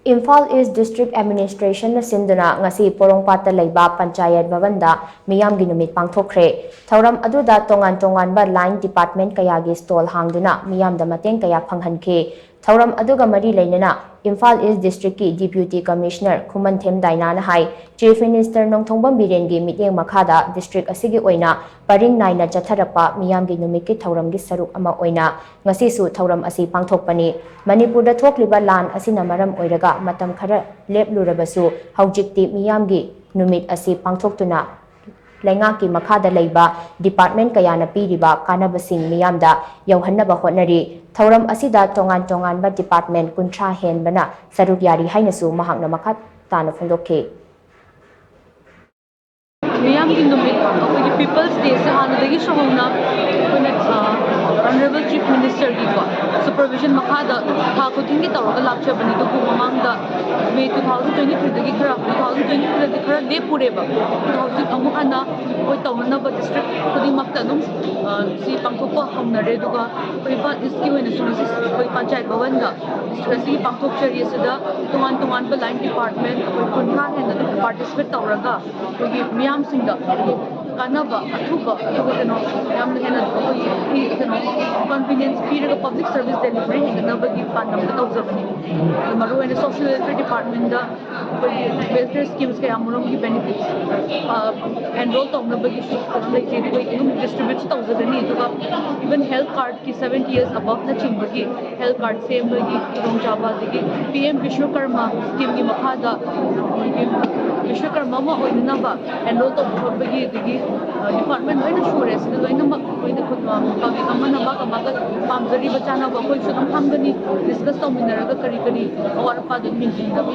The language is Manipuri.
Imphal East District Administration na sinduna ngasi Porongpata Laiba Panchayat Bhavanda miyamgi numit pangthokre. Thauram aduda tongan-tonganba line department kayagi stall hangduna miyamda mateng kaya phanghanke. Thauram aduga mari lainana Imphal East District ki Deputy Commissioner Khumanthem Daina na hai Chief Minister Nongthongbam Birengi miteng makhada district asigi oina paring naina chatharapa miyamgi numit ki thauram gi saruk ama oina ngasi su thauram asi pangthokpani. Manipurda thokliba lan asina maram oiraga matam khara leplurabasu haujikti miyamgi numit asi pangthoktuna Laingaki makhada leiba department kayana piriba kanabasing miyamda yauhannaba hotnari thauram asida tongan ba department kuntra henbana saruk yari hainasu mahakna makhat tana phondokhe miyamgi numit akogi people's day se hanadagi shahona honorable chief minister gi supervision makhada tha khudingi tawraga lakchabani dubu mamangda May 2023 dagi khara 2023 dagi khara le pureba 2000 amukana oi tawnaba district khudimakta dum si pangthokpa haunare duga priva iski hoina sunasi oi panchayat bhavanda district si pangthok chari asida tongan ba line department oi kunha hena participate tawraga oi miyam singda kanaba athuba no yamna hena oi convenience period of public service delivery hena gi panam tawjabani maru and social welfare department da welfare schemes kaya murum gi benefits enroll tawna bagi like distribute tawjabani duga even health card ki 70 years above na chimbagi health card same bagi rongjaba digi PM Vishwakarma scheme gi makhada Vishwakarma ma oina ba enroll tawbagi digi department hoina sure se loina ma oina khutwa kami amana ba kamaga pamjari bachana ba koi sudam hamgani discuss tawminaraga kari awar pa du min jinda bi